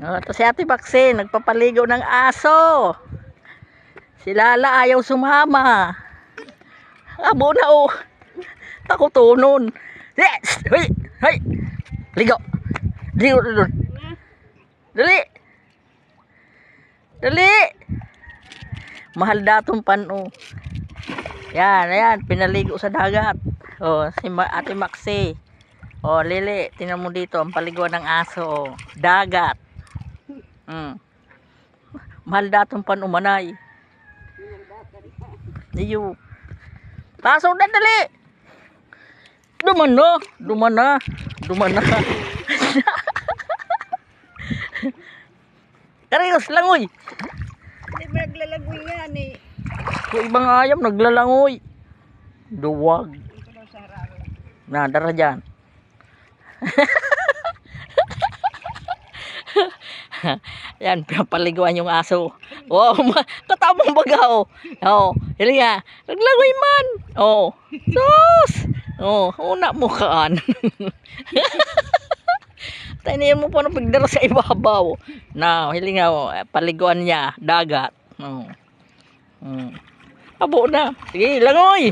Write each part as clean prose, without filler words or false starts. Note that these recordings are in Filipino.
Oh, ito si Ate Baksin, nagpapaligo ng aso. Si Lala ayaw sumama. Abo na oh. Takutunon. Yes! Hoy! Hoy! Ligo! Ligo doon. Dali! Dali! Mahal datong pano. Yan, ayan, pinaligo sa dagat. Oh, si Ate Maxi. Oh, Lili, tingnan mo dito ang paliguan ng aso. Oh. Dagat. Mahal datong panumanay. Iyo. Pasok na dali. Duman na, duman na, duman na. Karayos langoy. Hindi ba naglalagoy yan eh? Kung ibang ayam naglalangoy. Duwag. Na, dara dyan. Yan, pinapaliguan yung aso. Oh, tatamang baga oh. Oh, hili nga. Naglangoy man. Oh. Sus. Oh, una mo kaan. Tainiyan mo pa ng pagdara sa ibabaw. Na, hili nga oh, paliguan niya, dagat. Oh. Abo na. Sige, langoy.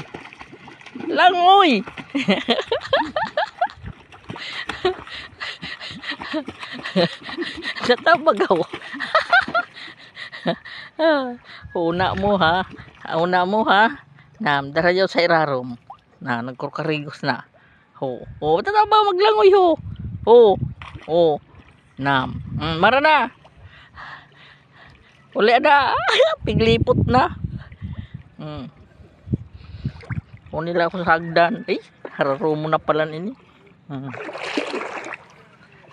Langoy. Natabagaw. Una mo ha. Una mo ha. Nam, darayaw sa irarom. Na, nagkurkarigos na. Ho. Oh, tataba maglangoy ho. Ho. Oh. Nam. Mara na. Uli na. Piglipot na. O nila ako sa hagdan. Ay, hararo mo na pala nini.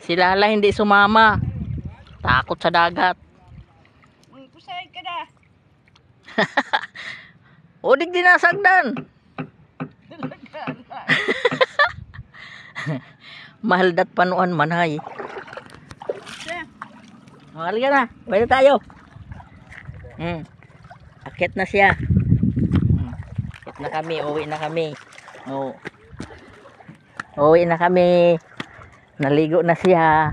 Si Lala hindi sumama. Takot sa dagat. Pusay ka na. O, di dinasagdan. Mahal dat panuan manay. Halika na. Pwede tayo. Akit na siya. Akit na kami. Uwi na kami. Oh. Uwi na kami. Naligo na siya.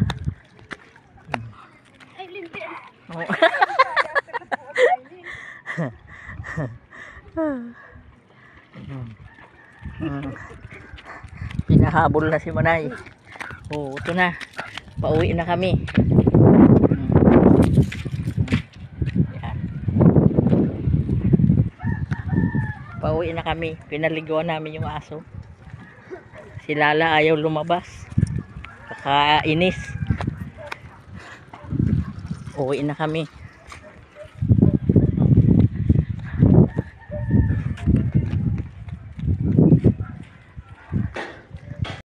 Ay, linti. Oh. Pinahabol na si Manay. Oh, ito na. Pauwi na kami. Yan. Pauwi na kami. Pinaliguan namin yung aso. Si Lala ayaw lumabas. Kakainis. Uwi na kami.